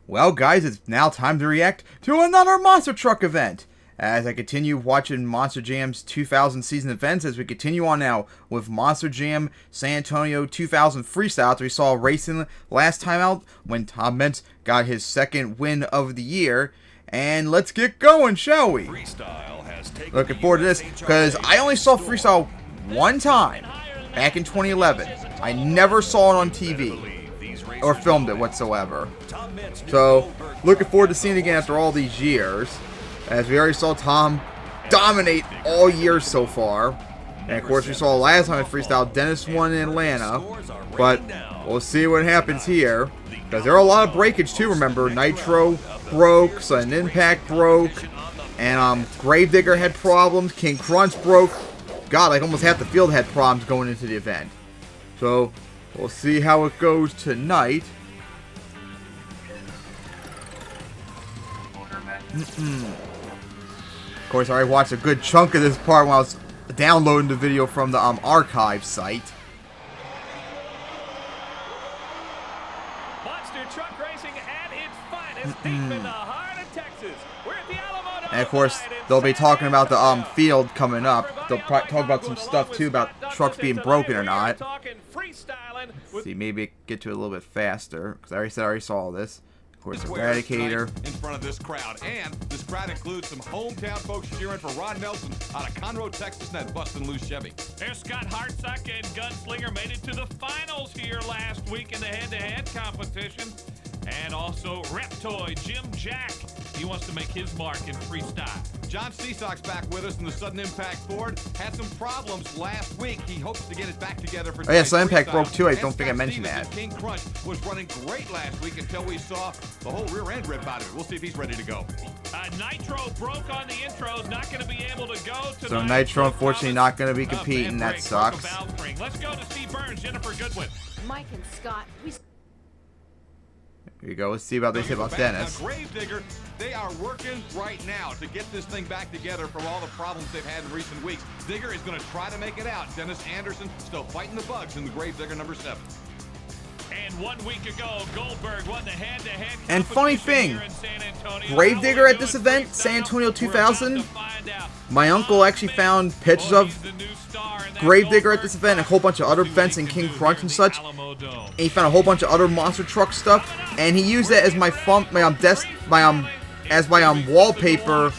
Well, guys, it's now time to react to another Monster Truck event. As I continue watching Monster Jam's 2000 season events, as we continue on now with Monster Jam San Antonio 2000 Freestyle, as we saw racing last time out when Tom Meents got his second win of the year. And let's get going, shall we? Looking forward to this, because I only saw Freestyle one time, back in 2011. I never saw it on TV, or filmed it whatsoever. So, looking forward to seeing it again after all these years. As we already saw Tom dominate all year so far. And of course we saw last time in Freestyle, Dennis won in Atlanta. But we'll see what happens here. Because there are a lot of breakage too, remember. Nitro broke, Sudden Impact broke. And Gravedigger had problems, King Crunch broke. God, like almost half the field had problems going into the event. So, we'll see how it goes tonight. Of course, I already watched a good chunk of this part when I was downloading the video from the archive site. Monster truck racing at its finest, deep in the heart of Texas. We're at the Alamo. And of course, they'll be talking about the field coming up. They'll talk about some stuff too about trucks being broken or not. See, maybe get to it a little bit faster because I already saw all this. Of course, Eradicator in front of this crowd, and this crowd includes some hometown folks cheering for Ron Nelson out of Conroe, Texas, and that bustin' loose Chevy. There's Scott Hartsock and Gunslinger made it to the finals here last week in the head-to-head competition. And also Reptoy, Jim Jack. He wants to make his mark in freestyle. John Seasock's back with us in the Sudden Impact Ford. Had some problems last week. He hopes to get it back together for yeah, Sudden Impact broke too. I don't think I mentioned that. King Crunch was running great last week until we saw the whole rear end rip out of it. We'll see if he's ready to go. Nitro broke on the intros, not going to be able to go tonight. So Nitro, unfortunately, not going to be competing. That sucks. Let's go to Steve Burns, Jennifer Goodwin. Mike and Scott, Here you go. Let's see about they say about Dennis. Now, Gravedigger, they are working right now to get this thing back together from all the problems they've had in recent weeks. Digger is going to try to make it out. Dennis Anderson still fighting the bugs in the Gravedigger number 7. And 1 week ago, Goldberg won the head-to-head. And funny thing, Gravedigger at this event, San Antonio 2000, my uncle actually found pictures of Gravedigger at this event, a whole bunch of other events in King Crunch and such. And he found a whole bunch of other monster truck stuff, and he used that as my wallpaper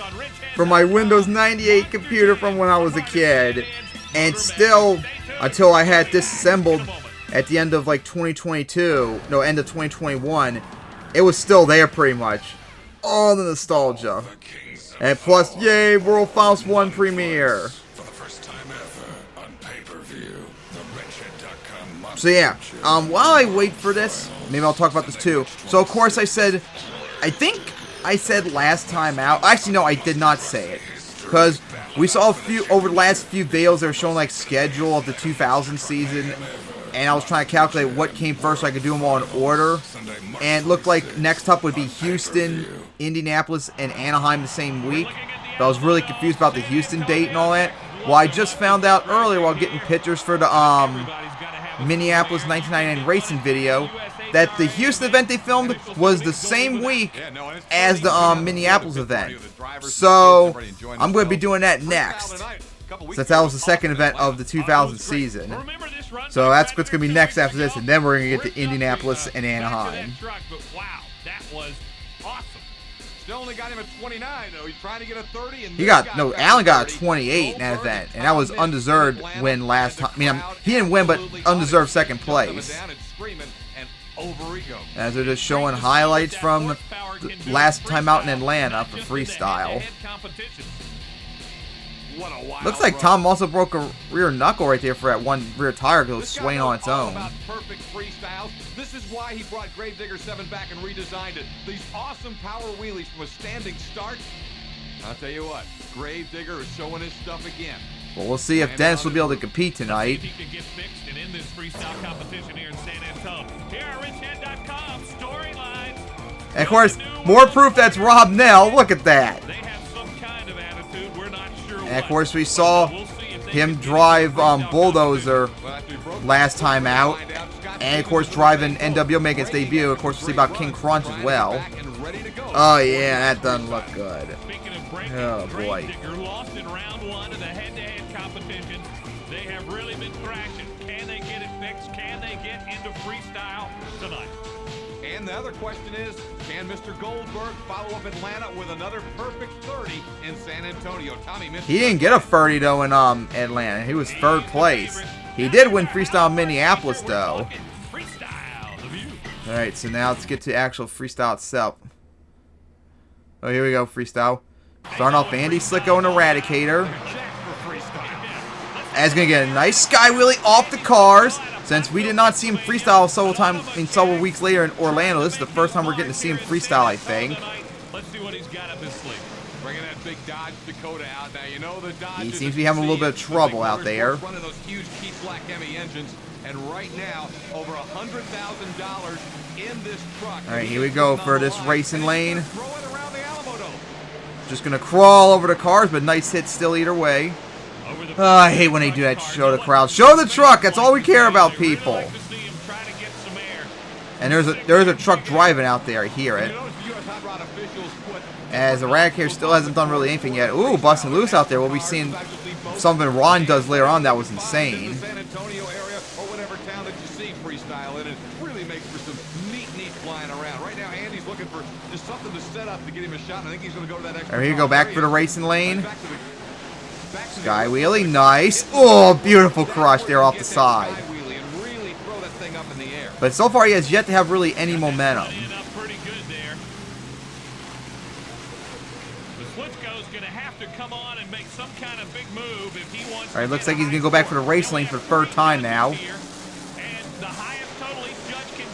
for my Windows 98 computer from when I was a kid. And still, until I had disassembled at the end of like 2022, no, end of 2021, it was still there pretty much. All the nostalgia. And plus, yay, World Finals 1 premiere. So yeah, while I wait for this, maybe I'll talk about this too. So of course I think I said last time out, actually no, I did not say it. Because we saw over the last few videos they were showing like schedule of the 2000 season. And I was trying to calculate what came first so I could do them all in order. And it looked like next up would be Houston, Indianapolis, and Anaheim the same week. But I was really confused about the Houston date and all that. Well, I just found out earlier while getting pictures for the Minneapolis 1999 racing video that the Houston event they filmed was the same week as the Minneapolis event. So I'm going to be doing that next, since that was the second event of the 2000 season. So that's what's going to be next after this, and then we're going to get to Indianapolis and Anaheim. Wow, that was awesome. Still only got him at 29 though. He's trying to get a 30. And Allen got a 28 in that event, and that was undeserved win last time. I mean, he didn't win, but undeserved second place. As they're just showing highlights from the last time out in Atlanta for freestyle. Looks like Tom also broke a rear knuckle right there for that one rear tire that was swaying on its own. Perfect freestyles. This is why he brought Gravedigger 7 back and redesigned it. These awesome power wheelies from a standing start. I'll tell you what, Gravedigger is showing his stuff again. Well, we'll see if Dennis will be able to compete tonight. And of course, more proof that's Rob Nell. Look at that. And of course, we saw him drive Bulldozer last time out. And, of course, driving NWO making its debut. Of course, we'll see about King Crunch as well. Oh, yeah, that doesn't look good. Oh, boy. Lost in round 1 of the head-to-head competition. They have really been thrashing. Can they get it fixed? Can they get into freestyle tonight? And the other question is, can Mr. Goldberg follow up Atlanta with another perfect 30 in San Antonio? Tommy, he didn't get a 30 though in Atlanta. He was 3rd place. He did win freestyle in Minneapolis though. All right, so now let's get to actual freestyle itself. Oh, here we go, freestyle. Starting off Andy Slicko and Eradicator. As gonna get a nice sky wheelie off the cars. Since we did not see him freestyle several weeks later in Orlando, this is the first time we're getting to see him freestyle, I think. Let's see what he's got up his sleeve. Bringing that big Dodge Dakota out. Now, you know the Dodge He seems to be having a little bit of trouble out there. One of those huge Keith Black Hemi engines, and right now over $100,000 in this truck. All right, here we go for this racing lane. Just gonna crawl over the cars, but nice hit still either way. I hate when they do that. Show the crowd. Show the truck. That's all we care about, people. And there's a truck driving out there. I hear it. As Eradicator still hasn't done really anything yet. Ooh, busting loose out there. We'll be seeing something Ron does later on that was insane. San Antonio area or whatever town that you see freestyle in, it really makes for some neat flying around. Right now, Andy's looking for just something to set up to get him a shot. I think he's going to go to that extra. There you go, back for the racing lane. Sky wheelie, nice. Oh, beautiful crush there off the side. But so far, he has yet to have really any momentum. All right, looks like he's going to go back for the race lane for the 3rd time now.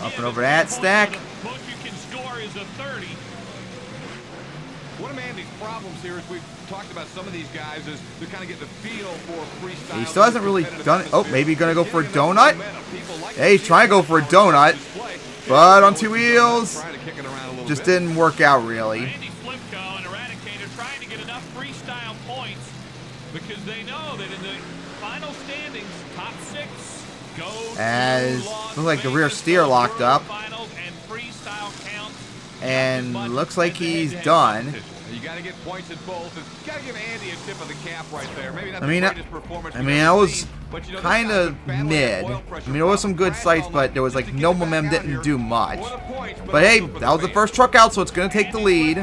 Up and over that stack. One of Andy's problems here is we've talked about some of these guys is they're kind of getting the feel for freestyle. He still hasn't really done it. Oh, maybe going to go for a donut? Hey, he's trying to go for a donut. But on 2 wheels, just didn't work out really. Andy Slipko and Eradicator trying to get enough freestyle points because they know that in the final standings, top 6 go as looks like the rear steer locked up. And looks like he's done. You got to get points at both. You got to give Andy a tip of the cap right there. Maybe not I mean, that was kind of mid. I mean, there was some good sights, but there was like no momentum, didn't do much. But hey, that was the first truck out, so it's going to take the lead.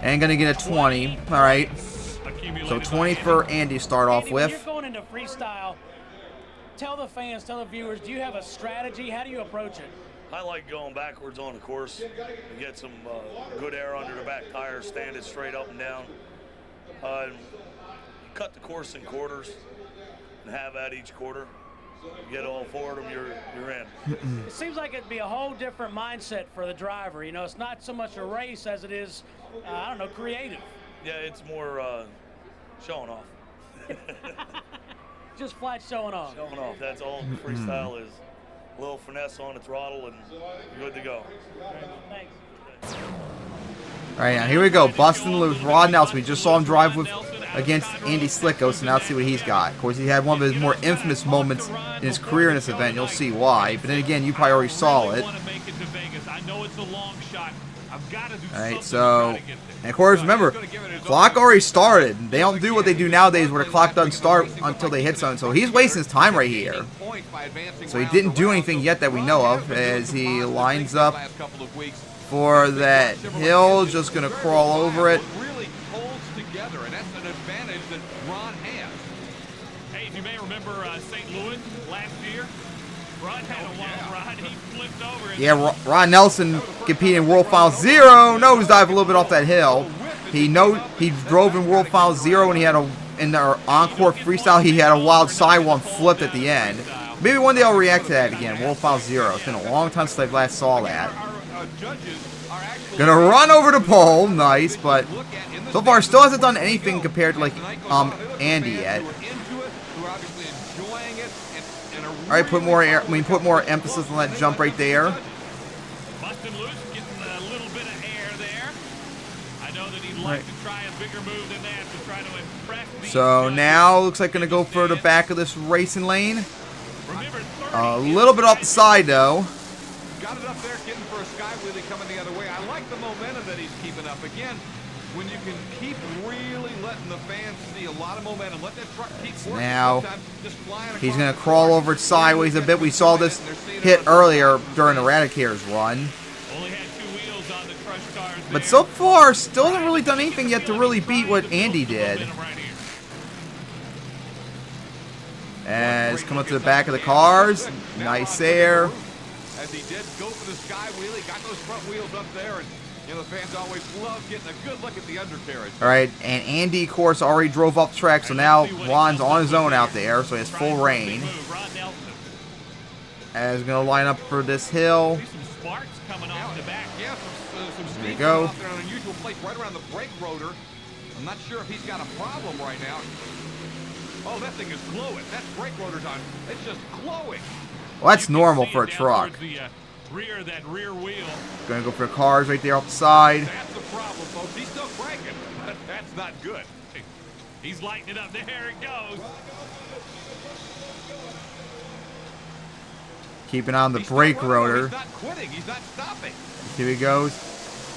And going to get a 20. All right. So 20 for Andy to start off with. You're going into freestyle. Tell the fans, tell the viewers, do you have a strategy? How do you approach it? I like going backwards on the course and get some good air under the back tires, stand it straight up and down. You cut the course in quarters and have at each quarter. You get all 4 of them, you're in. It seems like it'd be a whole different mindset for the driver. You know, it's not so much a race as it is, I don't know, creative. Yeah, it's more showing off. Just flat showing off. Showing off, that's all freestyle is. A little finesse on the throttle and good to go. Thanks. All right, now here we go. Busting loose. Rod Nelson. We just saw him drive against Andy Slicko, so now let's see what he's got. Of course, he had one of his more infamous moments in his career in this event. You'll see why. But then again, you probably already saw it. All right, so, and of course, remember, clock already started. They don't do what they do nowadays where the clock doesn't start until they hit something. So he's wasting his time right here. So he didn't do anything yet that we know of as he lines up for that hill, just going to crawl over it. Hey, if you may remember St. Louis last year, Ron had a wild ride. He flipped over. Yeah, Ron Nelson competing in World Final 0. Nosedive a little bit off that hill. He drove in World Final 0 and he had in the Encore Freestyle, he had a wild sidewall and flipped at the end. Maybe one day I'll react to that again, World Final 0. It's been a long time since I last saw that. Gonna run over the pole, nice, but so far still hasn't done anything compared to like Andy yet. All right, put more emphasis on that jump right there. Busting loose, getting a little bit of air there. I know that he'd like to try a bigger move than that to try to impress. So now looks like gonna go for the back of this racing lane. Remember, A little bit off the side, though. Got it up there, getting for a sky wheelie coming the other way. I like the momentum that he's keeping up. Again, when you can keep really letting the fans see a lot of momentum, let that truck keep working. Now, Just flying he's across going the to crawl track. over it sideways a bit. We saw this hit earlier during Eradicator's run. only had 2 wheels on the crush cars But there. so far, still hasn't really done anything yet to really beat what Andy did. Right here. As come up to the back of the cars. Nice there. As he did go for the sky wheelie, got those front wheels up there, and you know the fans always love getting a good look at the undercarriage. All right, and Andy, of course, already drove off the track, so now Ron's on his own out there, so he has full reign. Ron Nelson. As he's going to line up for this hill. See some sparks coming off the back. Yeah, some There speed you go. coming off there in an unusual place right around the brake rotor. I'm not sure if he's got a problem right now. Oh, that thing is glowing. That brake rotor's on. It's just glowing. Well, that's You can normal see for a it down truck. towards The, rear, that rear wheel. Going to go for the cars right there off the side. That's the problem, folks. He's still cranking. That's not good. He's lighting it up. There it goes. Keeping on the He's still brake running, though. rotor. He's not quitting. He's not stopping. Here he goes.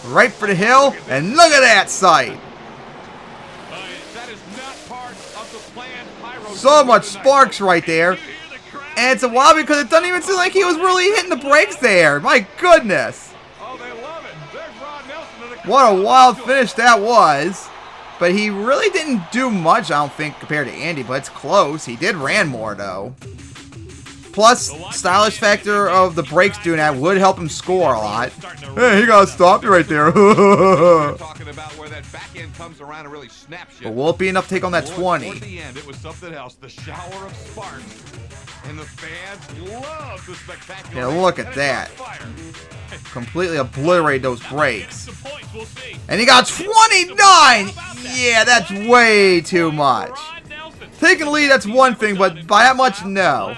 Right for the hill, and look at that sight. That is not part of the planned pyro. So much sparks right there. You hear the crowd? And it's a while because it doesn't even seem like he was really hitting the brakes there. My goodness. Oh, they love it. There's Ron Nelson. And What a wild finish that was. But he really didn't do much, I don't think, compared to Andy, but it's close. He did ran more, though. Plus, stylish factor of the brakes doing that would help him score a lot. Hey, he got stopped right there. We're talking about where that back end comes around and really snaps you. But will it be enough to take on that Toward 20? the end, it was something else. The shower of sparks. And the fans love the spectacular. Yeah, look at And it's that. on fire. Completely obliterated those brakes. Some points, we'll see. And he got 29! Yeah, that's way too much. Ron Nelson. Taking the lead, that's one thing, but by that much, no.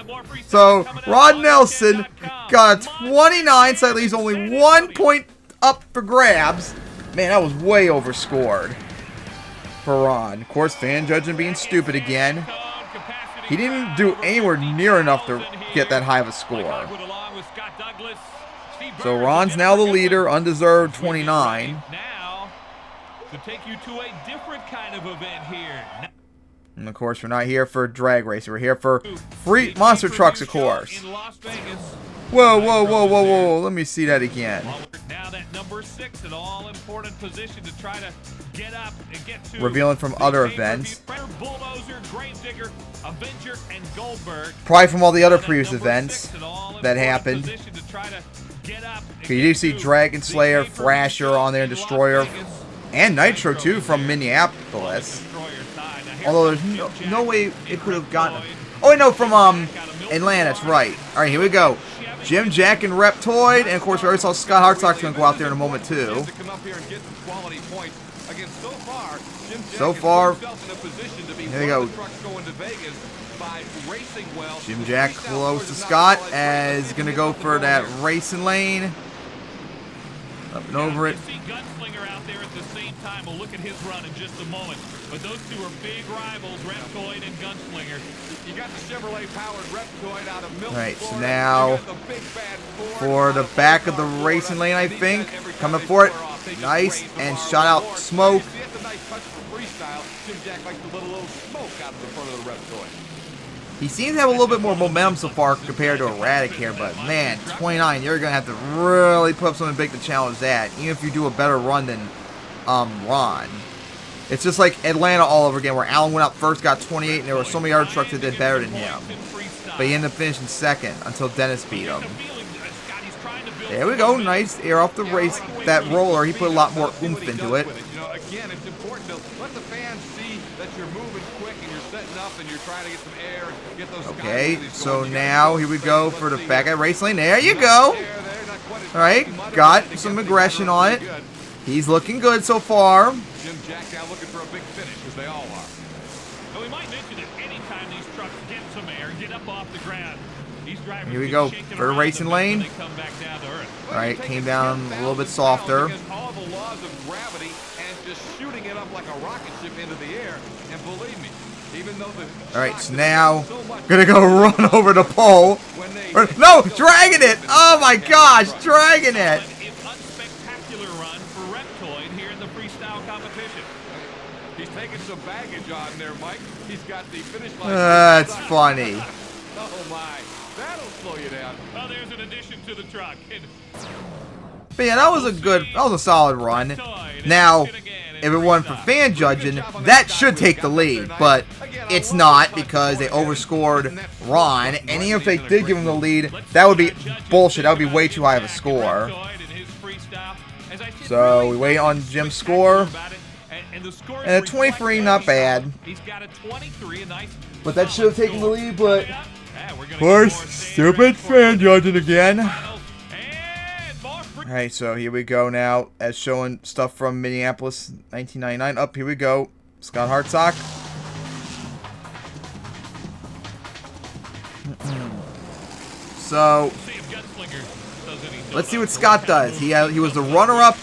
So, Rod Nelson got a 29, so that leaves only 1 point up for grabs. Man, that was way overscored for Ron. Of course, fan judging being stupid again. He didn't do anywhere near enough to get that high of a score. So Ron's now the leader, undeserved 29. Now, to take you to a different kind of event here. And of course, we're not here for drag race. We're here for free monster trucks, of course. In Las Vegas. Whoa, whoa, whoa, whoa, whoa. Let me see that again. Now that number 6, an all-important position to try to get up and get to. Revealing from other the events. pay-per-view. Bulldozer, Gravedigger, Avenger, and Goldberg. Probably from all the other Now that previous number events 6, an all-important that happened. position to try to get up and You do get see to Dragon the Slayer, pay-per-view Thrasher on there, in Las Destroyer, Vegas. and Nitro too from Minneapolis. Although there's no way it could have gotten. Oh wait, no, from Atlanta. That's right. All right, here we go. Jim, Jack, and Reptoid, and of course we already saw Scott Hartsock's gonna go out there in a moment too. To come up here and get some quality points. Again, so far, Jim Jack So has far, put himself in a position to be here we one go. of the trucks going to Vegas by racing well. Jim The Jack Freestyle close Tours to is not Scott quite as great. gonna go for that racing lane. Up and over it. You see Gunslinger out there at the same time. We'll look at his run in just a moment. But those two are big rivals, Reptoid and Gunslinger. You got the Chevrolet powered Reptoid out of Milton, Alright, so Florida. now You got the big bad Ford for the out of back of the Florida. racing lane, I These think. guys, every time Coming they for it. square off, they just Nice. raise the And bar shot a out lot more. smoke. You see, that's a nice touch for Freestyle. Jim Jack likes to let a little smoke out of the front of the Reptoid. He seems to have a little bit more momentum so far compared to Eradicator, but man, 29, you're going to have to really put up something big to challenge that, even if you do a better run than Ron. It's just like Atlanta all over again, where Allen went out first, got 28, and there were so many other trucks that did better than him. But he ended up finishing second until Dennis beat him. There we go, nice air off the race. That roller, he put a lot more oomph into it. You know, again, it's important to let the fans see that you're moving quick and you're setting up and you're trying to get some air and get those Okay, sky so wheelies going. now here we go for the back at race lane. There you go. All right, got some aggression on it. He's looking good so far. Jim Jack now looking for a big finish, as they all are. And we might mention that anytime these trucks get some air, get up off the ground, these drivers Here we get go shaken for the around racing a bit when lane. they come back down to earth. All right, came down a little bit softer. Against all the laws of gravity and just shooting it up like a rocket ship into the air. And believe me, Even though the All right, shock so has now been so much gonna go run over the pole. when they Or, hit no, the dragging it. Oh my gosh, dragging it. If unspectacular run for Reptoid here in the freestyle competition. He's taking some baggage on there, Mike. He's got the finish line. That's funny. Oh my, that'll slow you down. Well, there's an addition to the truck. But yeah, that was a solid run. Now, if it wasn't for fan judging, that should take the lead, but it's not because they overscored Ron. And even if they did give him the lead, that would be bullshit. That would be way too high of a score. So we wait on Jim's score. And a 23, not bad. But that should have taken the lead, but of course, stupid fan judging again. Alright, so here we go now, as showing stuff from Minneapolis 1999. Up, here we go. Scott Hartsock. So, let's see what Scott does. He was the runner-up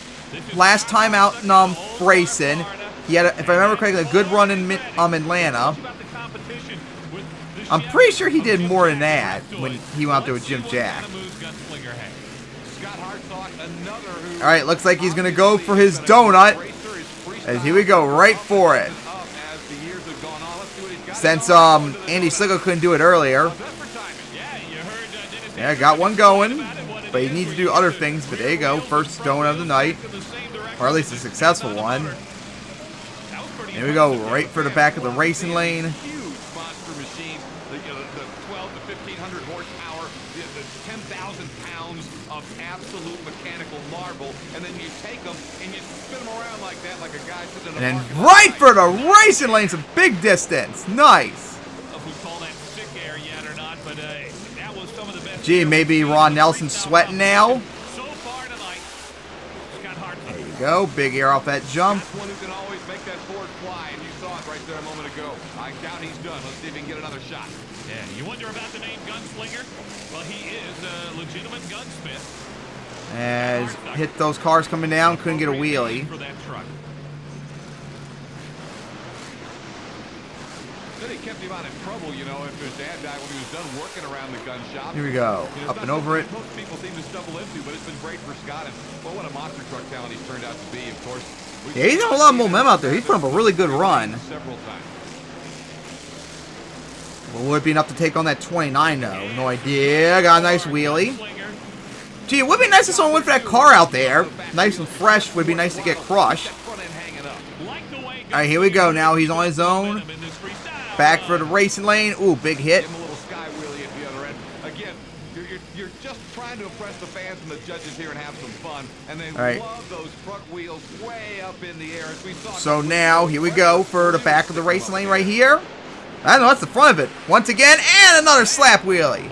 last time out in racing. He had, if I remember correctly, a good run in Atlanta. I'm pretty sure he did more than that when he went out there with Jim Jack. Alright, looks like he's going to go for his donut. And here we go, right for it. Since Andy Sligo couldn't do it earlier. Yeah, got one going. But he needs to do other things. But there you go, first donut of the night. Or at least a successful one. Here we go, right for the back of the racing lane. Huge monster machines, the 12 to 1,500 horsepower, the 10,000 pounds of absolute mechanical marble, and then you take them and you spin them around like that, like a guy sitting in a And then parking lot. right for the racing lane, some big distance. Nice. Gee, maybe Ron Nelson's sweating now. There you go, big air off that jump. That's one who can always make that forward fly, and you saw it right there a moment ago. I doubt he's done. Let's see if he can get another shot. Yeah, you wonder about the name Gunslinger? Well, he is a legitimate gunsmith. As hit those cars coming down, couldn't get a wheelie. For that truck. Then he kept him out of trouble, you know, after his dad died when he was done working around the gun shop. Here we go, You know, up it's and not over it. something most people seem to stumble into, but it's been great for Scott. And, well, what a monster truck talent he's turned out to be, of course. Yeah, he's got a lot of momentum out there. He's put up a really good run. Several times. Well, would it be enough to take on that 29, though? No idea. Got a nice wheelie. Gee, it would be nice if someone went for that car out there. Nice and fresh. Would be nice to get crushed. Alright, here we go. Now he's on his own. Back for the racing lane. Ooh, big hit. Give him a little sky wheelie at the other end. Again, you're just trying to impress the fans and the judges here and have some fun. And they love those front wheels way up in the air. As we saw. So now, here we go for the back of the racing lane right here. I don't know, that's the front of it. Once again, and another slap wheelie.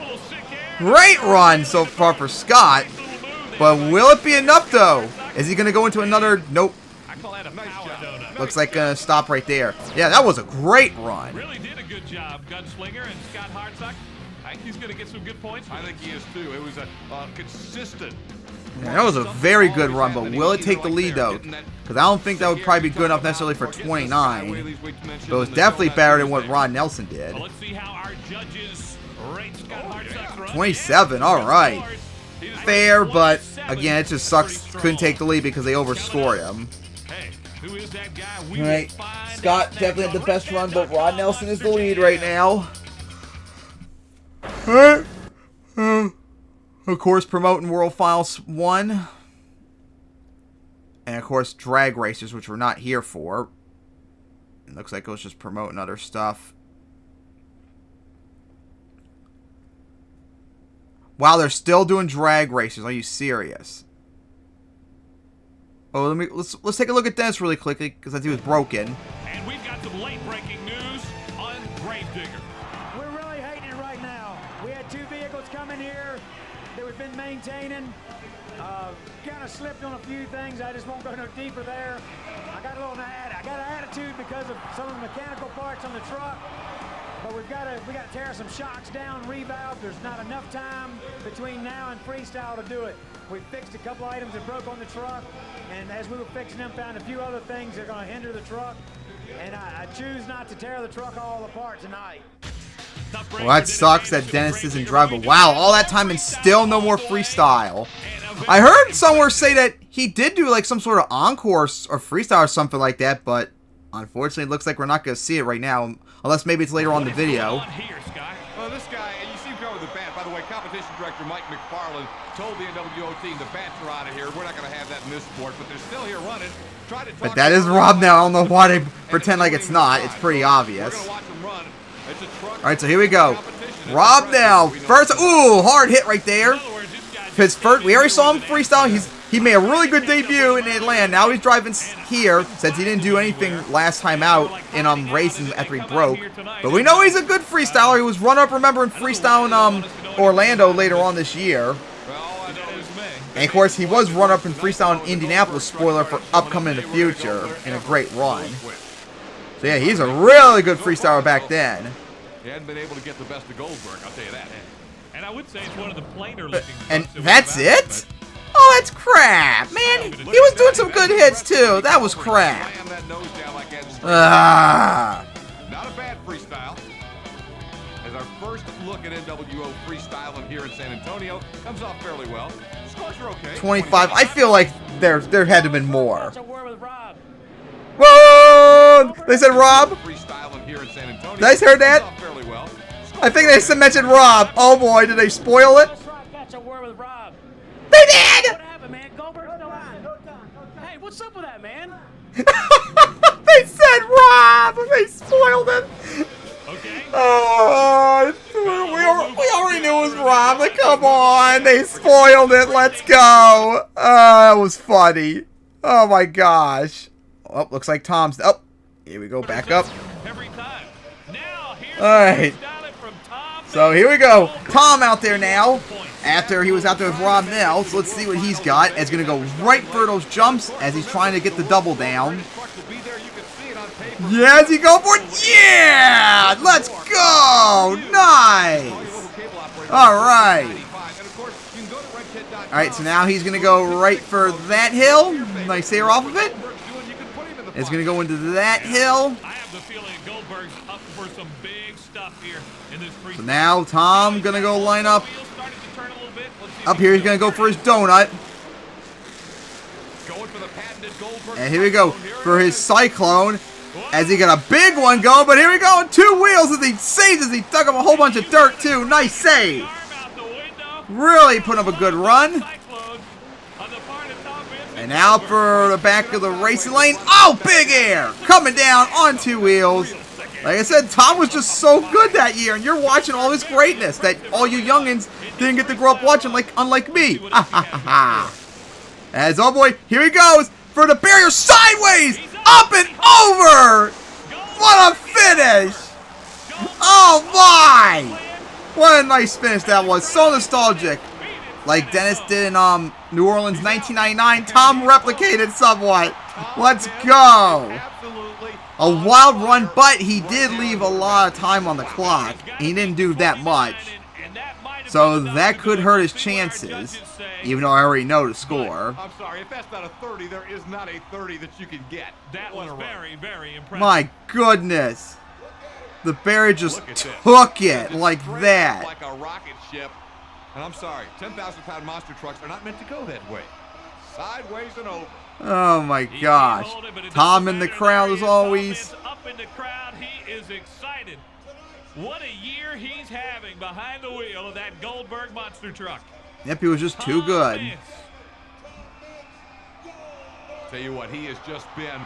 Great run so far for Scott. But will it be enough, though? Is he going to go into another? Nope. I call that a power donut. Looks like going to stop right there. Yeah, that was a great run. Really did a good job, Gunslinger and Scott Hartsock. I think he's going to get some good points. I think he is too. It was a consistent. Yeah, that was a very good run, but will it take the lead, though? Because I don't think that would probably be good enough necessarily for 29. But it was definitely better than what Ron Nelson did. Well, let's see how our judges rate Scott Hartsock's run. 27, all right. Fair, but again, it just sucks. Couldn't take the lead because they overscored him. Hey, who is that guy? All right, Scott definitely had the best run, but Ron Nelson is the lead right now. Of course, promoting World Finals 1. And of course, drag racers, which we're not here for. It looks like it was just promoting other stuff. Wow, they're still doing drag races. Are you serious? Oh, let's take a look at this really quickly because I think it was broken. And we've got some late breaking news on Gravedigger. We're really hating it right now. We had two vehicles coming here that we've been maintaining. Kind of slipped on a few things. I just won't go no deeper there. I got an attitude because of some of the mechanical parts on the truck. But we got to tear some shocks down, revalve. There's not enough time between now and freestyle to do it. We fixed a couple items that broke on the truck, and as we were fixing them, found a few other things that are going to hinder the truck. and I choose not to tear the truck all apart tonight. Well, that sucks that Dennis isn't driving. Wow, all that time and still no more freestyle. I heard somewhere say that he did do like some sort of encore or freestyle or something like that, but unfortunately it looks like we're not going to see it right now, unless maybe it's later on in the video. Well, this guy, and you see him go with the bat. By the way, competition director Mike McFarland told the NWO team the bats are out of here. We're not going to have that in this sport, but they're still here running. But that is Rob now. I don't know why they pretend like it's not. It's pretty obvious. Alright, so here we go. Rob now. First, ooh, hard hit right there. His first, we already saw him freestyle. He made a really good debut in Atlanta. Now he's driving here since he didn't do anything last time out in racing after he broke. But we know he's a good freestyler. He was runner-up, remember, in freestyle in Orlando later on this year. And of course, he was runner-up in freestyle in Indianapolis. Spoiler for upcoming in the future in a great run. So yeah, he's a really good freestyler back then. He hadn't been able to get the best of Goldberg, I'll tell you that. And I would say it's one of the plainer looking. And that's it? Oh, that's crap, man. He was doing some good hits too. That was crap. Not a bad freestyle. As our first look at NWO freestyling here in San Antonio, comes off fairly well. Scores are okay. 25. I feel like there had to have been more. Whoa! They said Rob. You guys heard that? I think they mentioned Rob. Oh boy, did they spoil it? They did! What happened, man? Goldberg's still on. Hey, what's up with that, man? They said Rob. They spoiled it. Okay. Oh, we already knew it was Rob. Like, come on. They spoiled it. Let's go. That was funny. Oh my gosh. Oh, looks like Tom's. Oh, here we go. Back up. Alright. So here we go. Tom out there now. After he was out there with Rob now. So let's see what he's got. It's going to go right for those jumps as he's trying to get the double down. Yes, he go for it. Yeah! Let's go! Nice! Alright. Alright, so now he's going to go right for that hill. Nice air off of it. It's going to go into that hill. I have the feeling Goldberg's up for some big stuff here in this free. So now Tom going to go line up. Up here, he's going to go for his donut. And here we go for his cyclone. As he got a big one going, but here we go. 2 wheels as he saves as he dug up a whole bunch of dirt too. Nice save. Really put up a good run. And now for the back of the racing lane. Oh, big air. Coming down on 2 wheels. Like I said, Tom was just so good that year, and you're watching all this greatness that all you youngins didn't get to grow up watching, unlike me. As, oh boy, here he goes for the barrier sideways, up and over. What a finish. Oh my. What a nice finish that was. So nostalgic. Like Dennis did in New Orleans 1999, Tom replicated somewhat. Let's go. A wild run, but he did leave a lot of time on the clock. He didn't do that much. So that could hurt his chances, even though I already know the score. I'm sorry, if that's not a 30, there is not a 30 that you can get. That was very, very impressive. My goodness. The Barry just took it like that. Like a rocket ship. And I'm sorry, 10,000-pound monster trucks are not meant to go that way. Sideways and over. Oh my gosh. Tom in the crowd as always. Up in the crowd, he is excited. What a year he's having behind the wheel of that Goldberg monster truck. Yep, he was just too good. Tell you what, he has just been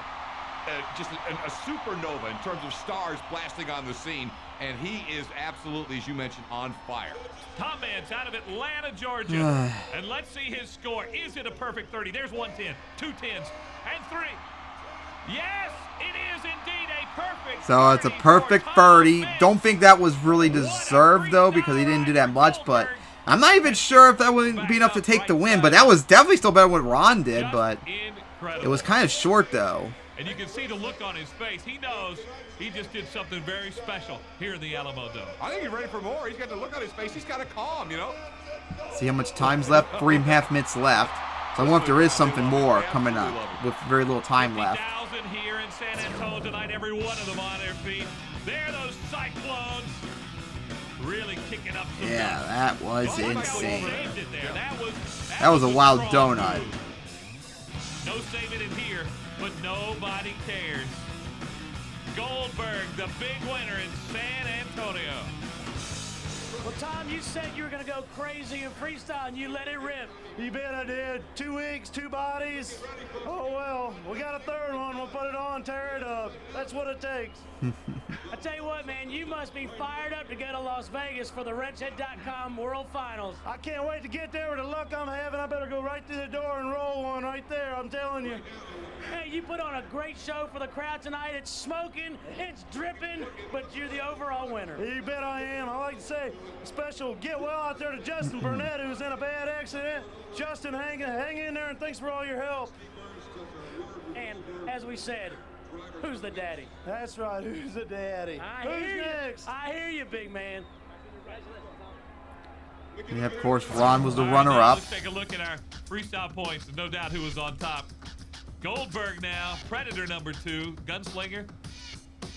a supernova in terms of stars blasting on the scene, and he is absolutely, as you mentioned, on fire. Tom Mans out of Atlanta, Georgia. And let's see his score. Is it a perfect 30? There's 1 10, 2 10s, and 3. Yes, it is indeed a perfect 30. So it's a perfect 30. Don't think that was really deserved, though, because he didn't do that much. But I'm not even sure if that would be enough to take the win. But that was definitely still better than what Ron did. But it was kind of short, though. And you can see the look on his face. He knows he just did something very special here in the Alamo Dome. I think he's ready for more. He's got the look on his face. He's got a calm, you know. See how much time's left? 3.5 minutes left. So I wonder if there is something more coming up with very little time left. Here in San Antonio tonight, every one of them on their feet. There, those Cyclones really kicking up some Yeah, dust. that was Oh, look how he insane. saved it there. That was a wild strong donut. move. No saving it here, but nobody cares. Goldberg, the big winner in San Antonio. Well, Tom, you said you were going to go crazy in freestyle, and you let it rip. You bet I did. 2 weeks, 2 bodies. Oh, well, we got a third one. We'll put it on, tear it up. That's what it takes. I tell you what, man, you must be fired up to go to Las Vegas for the wrenchhead.com World Finals. I can't wait to get there with the luck I'm having. I better go right through the door and roll one right there. I'm telling you. Hey, you put on a great show for the crowd tonight. It's smoking, it's dripping, but you're the overall winner. You bet I am. I like to say a special get well out there to Justin Burnett, who's in a bad accident. Justin, hang in there, and thanks for all your help. And as we said, who's the daddy? That's right. Who's the daddy? Who's next? I hear you, big man. And of course, Ron was the All right, now runner-up. let's take a look at our freestyle points. No doubt who was on top. Goldberg now, Predator number 2, Gunslinger.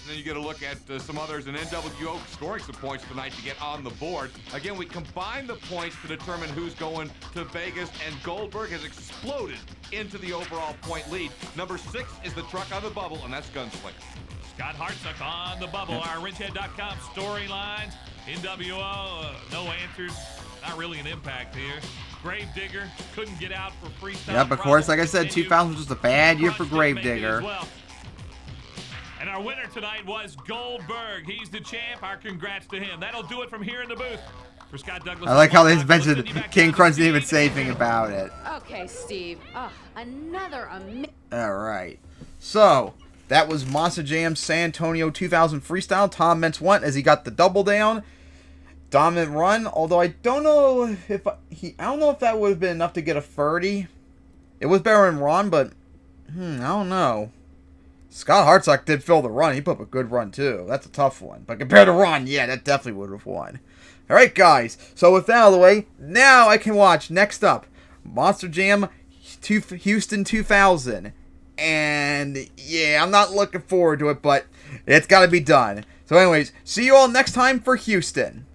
Then you get a look at some others, and NWO scoring some points tonight to get on the board. Again, we combine the points to determine who's going to Vegas, and Goldberg has exploded into the overall point lead. Number 6 is the truck on the bubble, and that's Gunslinger. Scott Hartsock on the bubble. Our wrenchhead.com storylines. NWO, no answers. Not really an impact here. Gravedigger couldn't get out for freestyle. Yep, of course, like I said, 2000 was just a bad year for Gravedigger. And our winner tonight was Goldberg. He's the champ. Our congrats to him. That'll do it from here in the booth. For Scott Douglas. I like how they mentioned King Crunch didn't even say anything about it. Okay, Steve. Another Alright. So, that was Monster Jam San Antonio 2000 Freestyle. Tom Meents won as he got the double down. Dominant run, although I don't know if that would have been enough to get a 30. It was better than Ron, but I don't know. Scott Hartsock did fill the run. He put up a good run too. That's a tough one. But compared to Ron, yeah, that definitely would have won. Alright guys, so with that out of the way, now I can watch next up Monster Jam Houston 2000. And yeah, I'm not looking forward to it, but it's got to be done. So anyways, see you all next time for Houston.